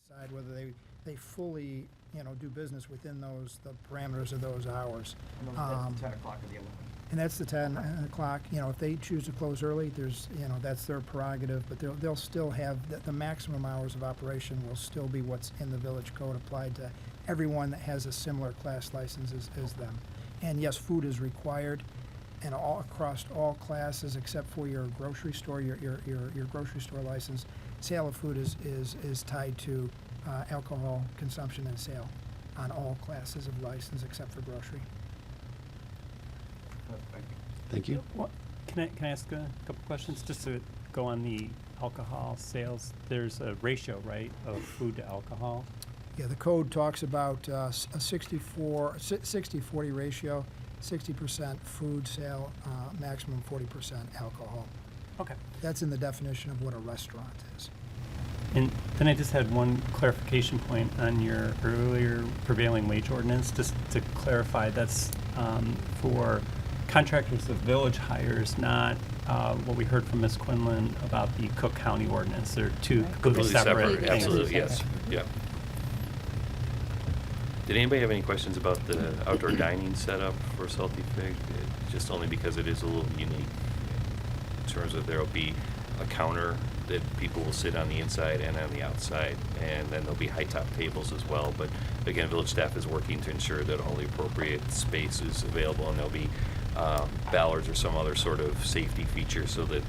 decide whether they fully, do business within the parameters of those hours. And that's the 10 o'clock or the 11. And that's the 10 o'clock. If they choose to close early, that's their prerogative, but they'll still have, the maximum hours of operation will still be what's in the village code applied to everyone that has a similar class license as them. And yes, food is required, and across all classes except for your grocery store, your grocery store license. Sale of food is tied to alcohol consumption and sale on all classes of license except for grocery. Thank you. What, can I ask a couple questions just to go on the alcohol sales? There's a ratio, right, of food to alcohol? Yeah, the code talks about a 60-40 ratio, 60% food sale, maximum 40% alcohol. Okay. That's in the definition of what a restaurant is. And then I just had one clarification point on your earlier prevailing wage ordinance. Just to clarify, that's for contractors the village hires, not what we heard from Ms. Quinlan about the Cook County ordinance. They're two completely separate things. Absolutely, yes. Yeah. Did anybody have any questions about the outdoor dining setup for Salty Fig? Just only because it is a little unique in terms of there'll be a counter that people will sit on the inside and on the outside, and then there'll be high top tables as well. But again, village staff is working to ensure that all the appropriate space is available, and there'll be ballards or some other sort of safety feature so that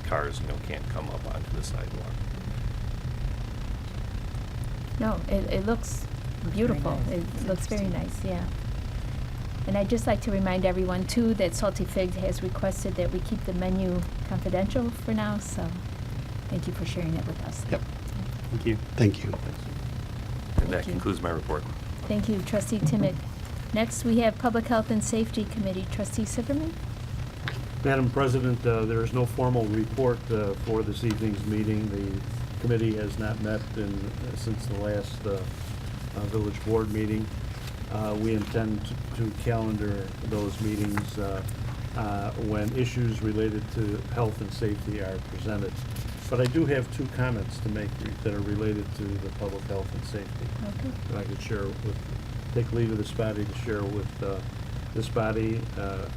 cars, can't come up onto the sidewalk. No, it looks beautiful. It looks very nice, yeah. And I'd just like to remind everyone, too, that Salty Fig has requested that we keep the menu confidential for now, so thank you for sharing it with us. Yep. Thank you. Thank you. And that Thank you. concludes my report. Thank you, Trustee Timmick. Next, we have Public Health and Safety Committee. Trustee Sifferman? Madam President, there is no formal report for this evening's meeting. The committee has not met since the last village board meeting. We intend to calendar those meetings when issues related to health and safety are presented. But I do have two comments to make that are related to the public health and safety. Okay. That I could take leave of this body to share with this body,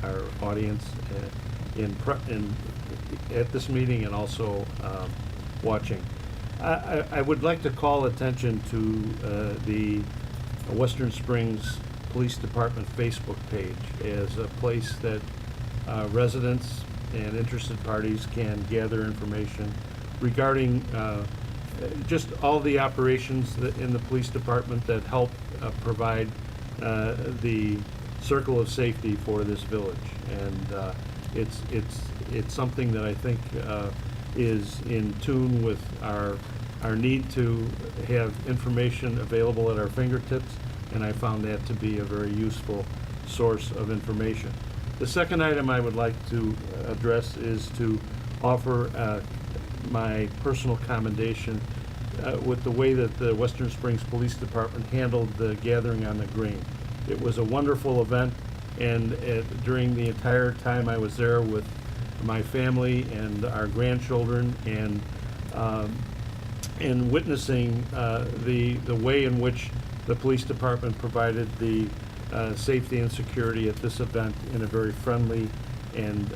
our audience, at this meeting and also watching. I would like to call attention to the Western Springs Police Department Facebook page as a place that residents and interested parties can gather information regarding just all the operations in the police department that help provide the circle of safety for this village. And it's something that I think is in tune with our need to have information available at our fingertips, and I found that to be a very useful source of information. The second item I would like to address is to offer my personal commendation with the way that the Western Springs Police Department handled the gathering on the green. It was a wonderful event, and during the entire time I was there with my family and our grandchildren, and witnessing the way in which the police department provided the safety and security at this event in a very friendly and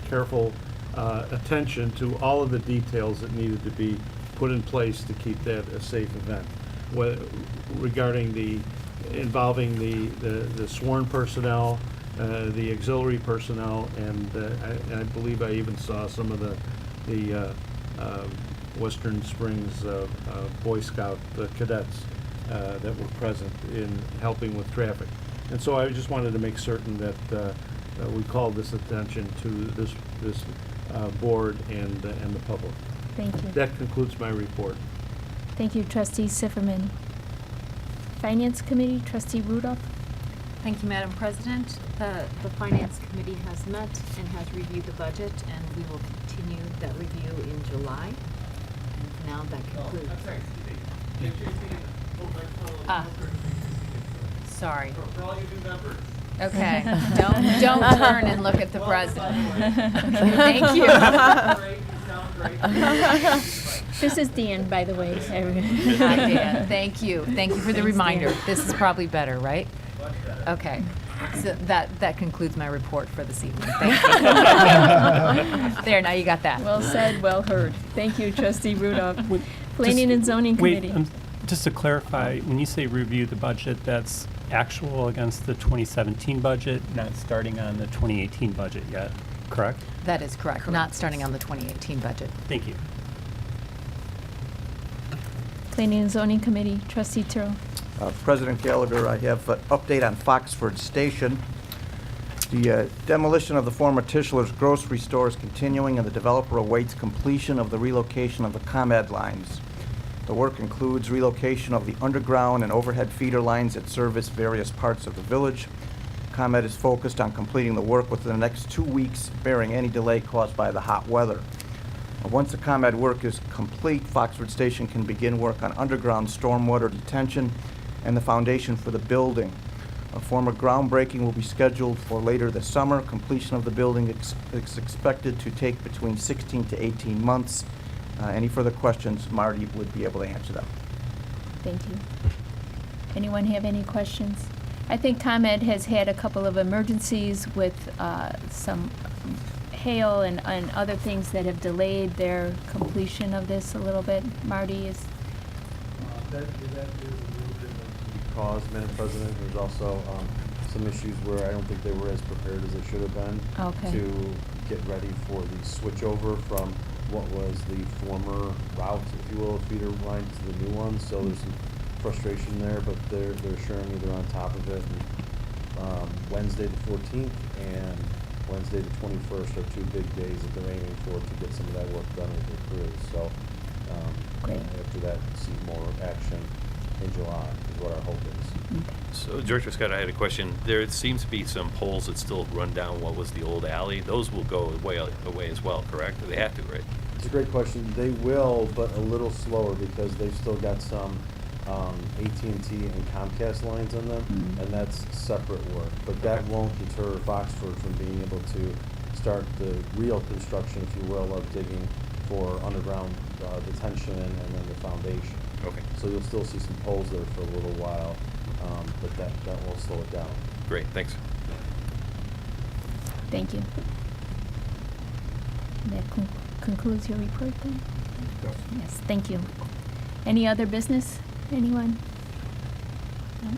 careful attention to all of the details that needed to be put in place to keep that a safe event. Regarding involving the sworn personnel, the auxiliary personnel, and I believe I even saw some of the Western Springs Boy Scout cadets that were present in helping with traffic. And so I just wanted to make certain that we called this attention to this board and the public. Thank you. That concludes my report. Thank you, Trustee Sifferman. Finance Committee, Trustee Rudolph? Thank you, Madam President. The Finance Committee has met and has reviewed the budget, and we will continue that review in July. And now that concludes. Sorry. For all you new members. Okay. Don't turn and look at the president. Thank you. You sound great. This is Dan, by the way. Hi, Dan. Thank you. Thank you for the Thanks, reminder. Dan. This is probably better, right? Okay. So that concludes my report for this evening. Thank you. There, now you got that. Well said, well heard. Thank you, Trustee Rudolph. Planning and Zoning Committee. Wait, just to clarify, when you say review the budget, that's actual against the 2017 budget, not starting on the 2018 budget yet, correct? That is correct. Not starting on the 2018 budget. Thank you. Planning and Zoning Committee, Trustee Terrell. President Gallagher, I have an update on Foxford Station. The demolition of the former Tischler's grocery store is continuing, and the developer awaits completion of the relocation of the ComEd lines. The work includes relocation of the underground and overhead feeder lines that service various parts of the village. ComEd is focused on completing the work within the next 2 weeks, bearing any delay caused by the hot weather. Once the ComEd work is complete, Foxford Station can begin work on underground stormwater detention and the foundation for the building. A formal groundbreaking will be scheduled for later this summer. Completion of the building is expected to take between 16 to 18 months. Any further questions, Marty would be able to answer them. Thank you. Anyone have any questions? I think ComEd has had a couple of emergencies with some hail and other things that have delayed their completion of this a little bit. Marty is, That is a little bit of the cause, Madam President. There's also some issues where I don't think they were as prepared as they should have been Okay. to get ready for the switchover from what was the former route, if you will, feeder line to the new one. So there's some frustration there, but they're assuring me they're on top of it. And, Wednesday the 14th and Wednesday the 21st are 2 big days that they're aiming for to get some of that work done with their crews. So Great. after that, see more action in July is what our hope is. So, Director Scott, I had a question. There seems to be some poles that still run down what was the old alley. Those will go away as well, correct? They have to, right? It's a great question. They will, but a little slower because they've still got some AT&T and Comcast lines on them, and that's separate work. But that won't deter Foxford from being able to start the real construction, if you will, of digging for underground detention and then the foundation. Okay. So you'll still see some poles there for a little while, but that will slow it down. Great, thanks. thank you. That concludes your report then? Yes, thank you. Any other business? Anyone? No?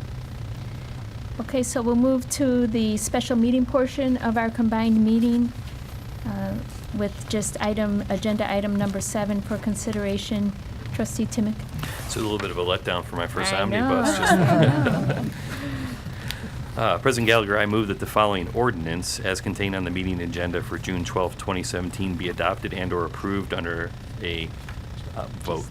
Okay, so we'll move to the special meeting portion of our combined meeting with just agenda item number 7 for consideration. Trustee Timick? It's a little bit of a letdown for my first I omnibus. know. President Gallagher, I move that the following ordinance, as contained on the meeting agenda for June 12, 2017, be adopted and/or approved under a vote.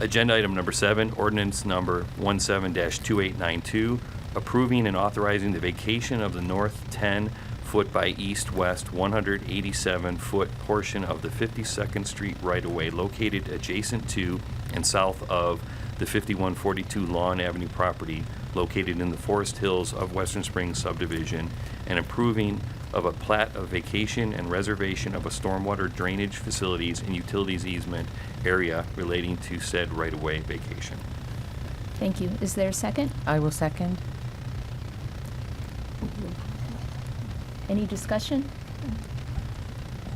Agenda item number 7, ordinance number 17-2892, approving and authorizing the vacation of the north 10-foot by east-west 187-foot portion of the 52nd Street right-of-way located adjacent to and south of the 5142 Lawn Avenue property located in the Forest Hills of Western Springs subdivision, and approving of a plat of vacation and reservation of a stormwater drainage facilities and utilities easement area relating to said right-of-way vacation. Thank you. Is there a second? I will second. Any discussion?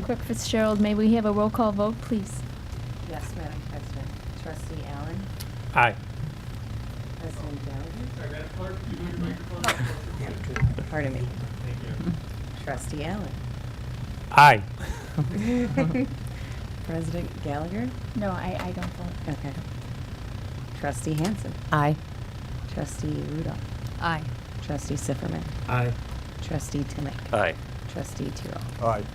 Clerk Fitzgerald, may we have a roll call vote, please? Yes, Madam President. Trustee Allen? Aye. President Gallagher? Pardon me. Trustee Allen? Aye. President Gallagher? No, I don't vote. Okay. Trustee Hansen? Aye. Trustee Rudolph? Aye. Trustee Sifferman? Aye. Trustee Timick? Aye. Trustee Tyrrell? All right.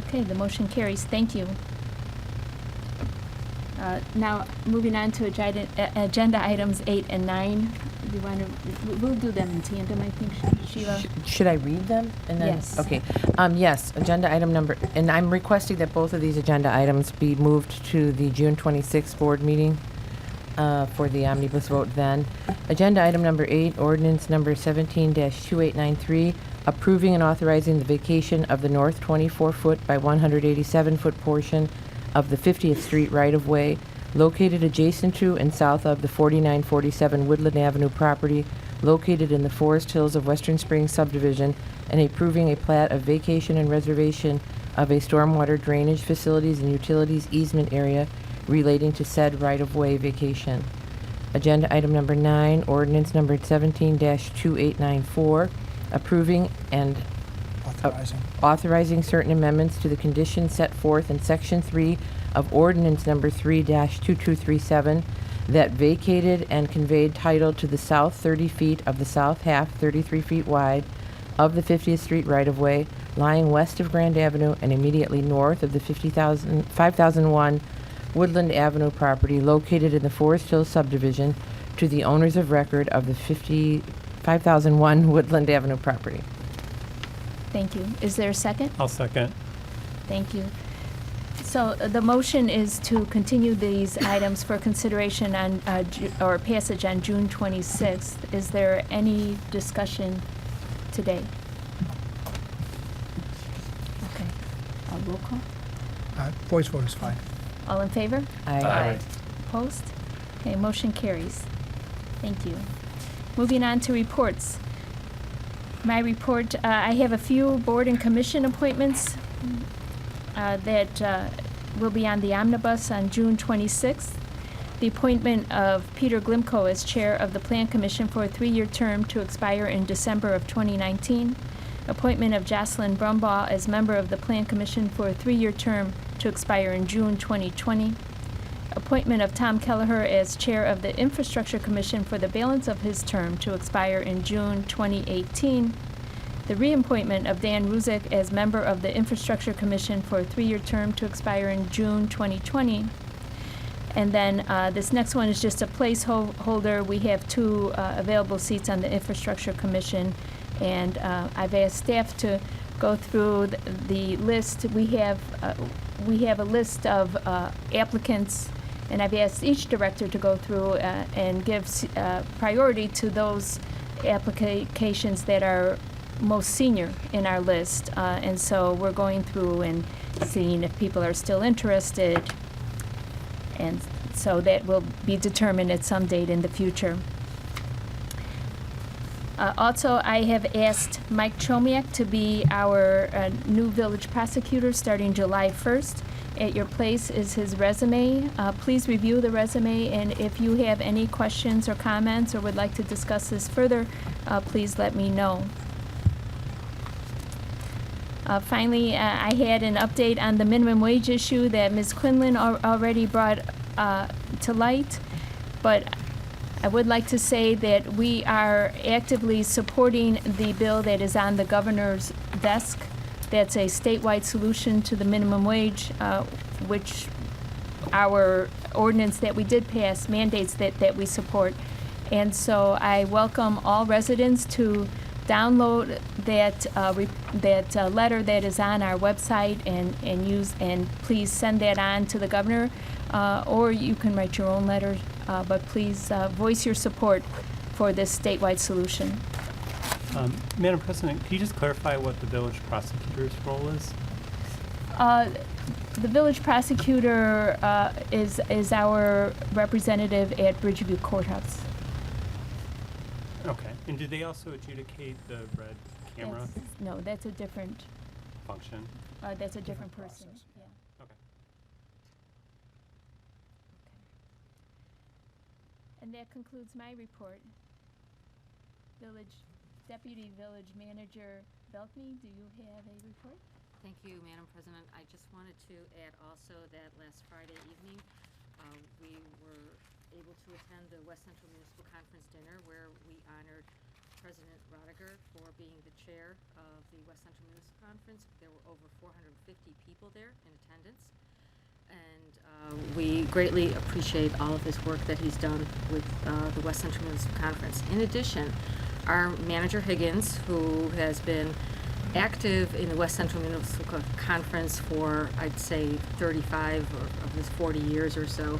Okay, the motion carries. Thank you. Now, moving on to agenda items 8 and 9. You want to, we'll do them in tandem, I think, Sheila? Should I read them? And then, Yes. Okay. Yes, agenda item number, and I'm requesting that both of these agenda items be moved to the June 26th board meeting. for the omnibus vote then. Agenda item number 8, ordinance number 17-2893, approving and authorizing the vacation of the north 24-foot by 187-foot portion of the 50th Street right-of-way located adjacent to and south of the 4947 Woodland Avenue property located in the Forest Hills of Western Springs subdivision, and approving a plat of vacation and reservation of a stormwater drainage facilities and utilities easement area relating to said right-of-way vacation. Agenda item number 9, ordinance number 17-2894, approving and authorizing certain amendments to the conditions set forth in Section 3 of Ordinance Number 3-2237 that vacated and conveyed title to the south 30 feet of the south half 33 feet wide of the 50th Street right-of-way lying west of Grand Avenue and immediately north of the 5001 Woodland Avenue property located in the Forest Hills subdivision to the owners of record of the 5001 Woodland Avenue property. Thank you. Is there a second? I'll second. Thank you. So the motion is to continue these items for consideration on, or passage on June 26th. Is there any discussion today? Okay. Roll call? Voice vote is fine. All in favor? Aye. Opposed? Okay, motion carries. Thank you. Moving on to reports. My report, I have a few board and commission appointments that will be on the omnibus on June 26th. The appointment of Peter Glimko as chair of the Plan Commission for a 3-year term to expire in December of 2019. Appointment of Jocelyn Brumbaugh as member of the Plan Commission for a 3-year term to expire in June 2020. Appointment of Tom Kelleher as chair of the Infrastructure Commission for the balance of his term to expire in June 2018. The reappointment of Dan Ruzek as member of the Infrastructure Commission for a 3-year term to expire in June 2020. And then this next one is just a placeholder. We have 2 available seats on the Infrastructure Commission, and I've asked staff to go through the list. We have a list of applicants, and I've asked each director to go through and give priority to those applications that are most senior in our list. And so we're going through and seeing if people are still interested. And so that will be determined at some date in the future. Also, I have asked Mike Chomiak to be our new village prosecutor starting July 1st. At your place is his resume. Please review the resume, and if you have any questions or comments or would like to discuss this further, please let me know. Finally, I had an update on the minimum wage issue that Ms. Quinlan already brought to light, but I would like to say that we are actively supporting the bill that is on the governor's desk. That's a statewide solution to the minimum wage, which our ordinance that we did pass mandates that we support. And so I welcome all residents to download that letter that is on our website and please send that on to the governor, or you can write your own letter, but please voice your support for this statewide solution. Madam President, can you just clarify what the village prosecutor's role is? The village prosecutor is our representative at Bridgeview Courthouse. Okay. And do they also adjudicate the red camera No, that's a different, function? that's a different person. process. Yeah. Okay. And that concludes my report. Deputy Village Manager Belkney, do you have a report? Thank you, Madam President. I just wanted to add also that last Friday evening, we were able to attend the West Central Municipal Conference dinner where we honored President Rodiger for being the chair of the West Central Municipal Conference. There were over 450 people there in attendance. And we greatly appreciate all of his work that he's done with the West Central Municipal Conference. In addition, our manager Higgins, who has been active in the West Central Municipal Conference for, I'd say, 35 of his 40 years or so,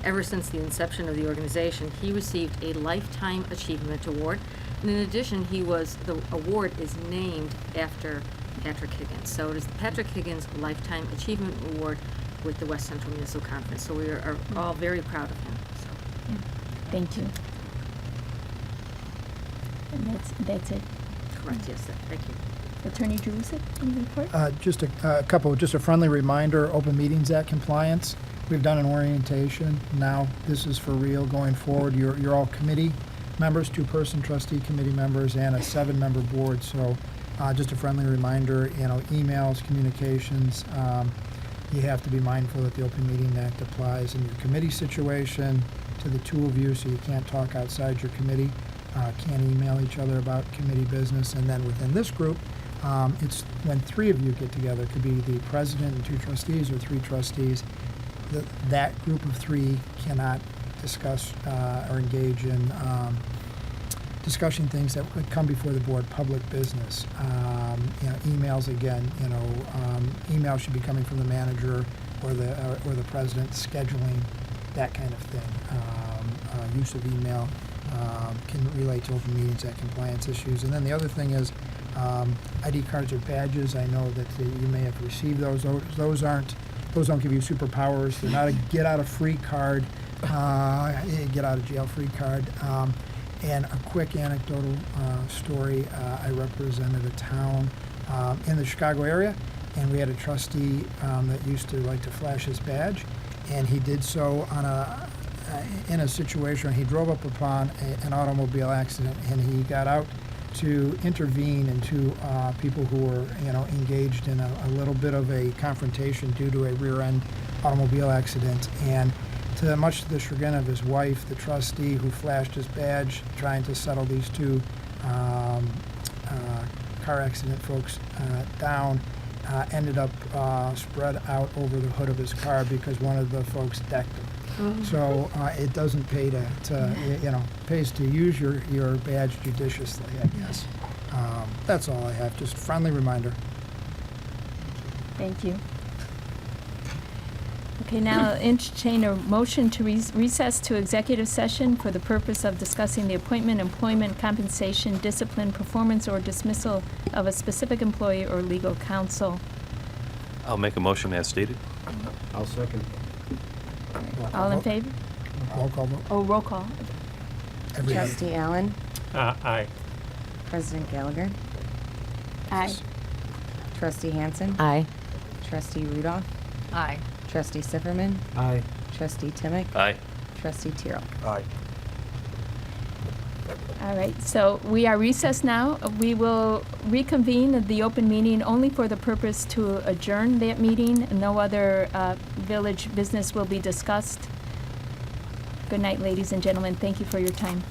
ever since the inception of the organization. He received a Lifetime Achievement Award. And in addition, the award is named after Patrick Higgins. So it is the Patrick Higgins Lifetime Achievement Award with the West Central Municipal Conference. So we are all very proud of him. So. Yeah. Thank you. And that's it. Correct, yes, thank you. Attorney Jerusik, any report? Just a friendly reminder, Open Meetings Act compliance. We've done an orientation. Now, this is for real going forward. You're all committee members, 2-person trustee committee members, and a 7-member board. So just a friendly reminder, emails, communications, you have to be mindful that the Open Meeting Act applies in your committee situation to the 2 of you, so you can't talk outside your committee, can't email each other about committee business. And then within this group, it's when 3 of you get together. It could be the president and 2 trustees or 3 trustees. That group of 3 cannot discuss or engage in discussing things that would come before the board, public business. Emails again. Emails should be coming from the manager or the president, scheduling that kind of thing. Use of email can relate to Open Meetings Act compliance issues. And then the other thing is ID cards or badges. I know that you may have received those. Those don't give you superpowers. They're not a get out of free card, get out of jail free card. And a quick anecdotal story. I represented a town in the Chicago area, and we had a trustee that used to like to flash his badge, and he did so in a situation where he drove up upon an automobile accident, and he got out to intervene and to people who were engaged in a little bit of a confrontation due to a rear-end automobile accident. And to much to the chagrin of his wife, the trustee who flashed his badge trying to settle these 2 car accident folks down, ended up spread out over the hood of his car because one of the folks decked him. So it doesn't pay pays to use your badge judiciously, I guess. That's all I have, just a friendly reminder. Thank you. Okay, now entertain a motion to recess to executive session for the purpose of discussing the appointment, employment, compensation, discipline, performance, or dismissal of a specific employee or legal counsel. I'll make a motion as stated. I'll second. All in favor? Roll call vote. Oh, roll call. Trustee Allen, Aye. President Gallagher, Aye. Trustee Hansen, Aye. Trustee Rudolph, Aye. Trustee Sifferman, Aye. Trustee Timick, Aye. Trustee Tyrrell. Aye. All right, so we are recessed now. We will reconvene the open meeting only for the purpose to adjourn that meeting. No other village business will be discussed. Good night, ladies and gentlemen. Thank you for your time.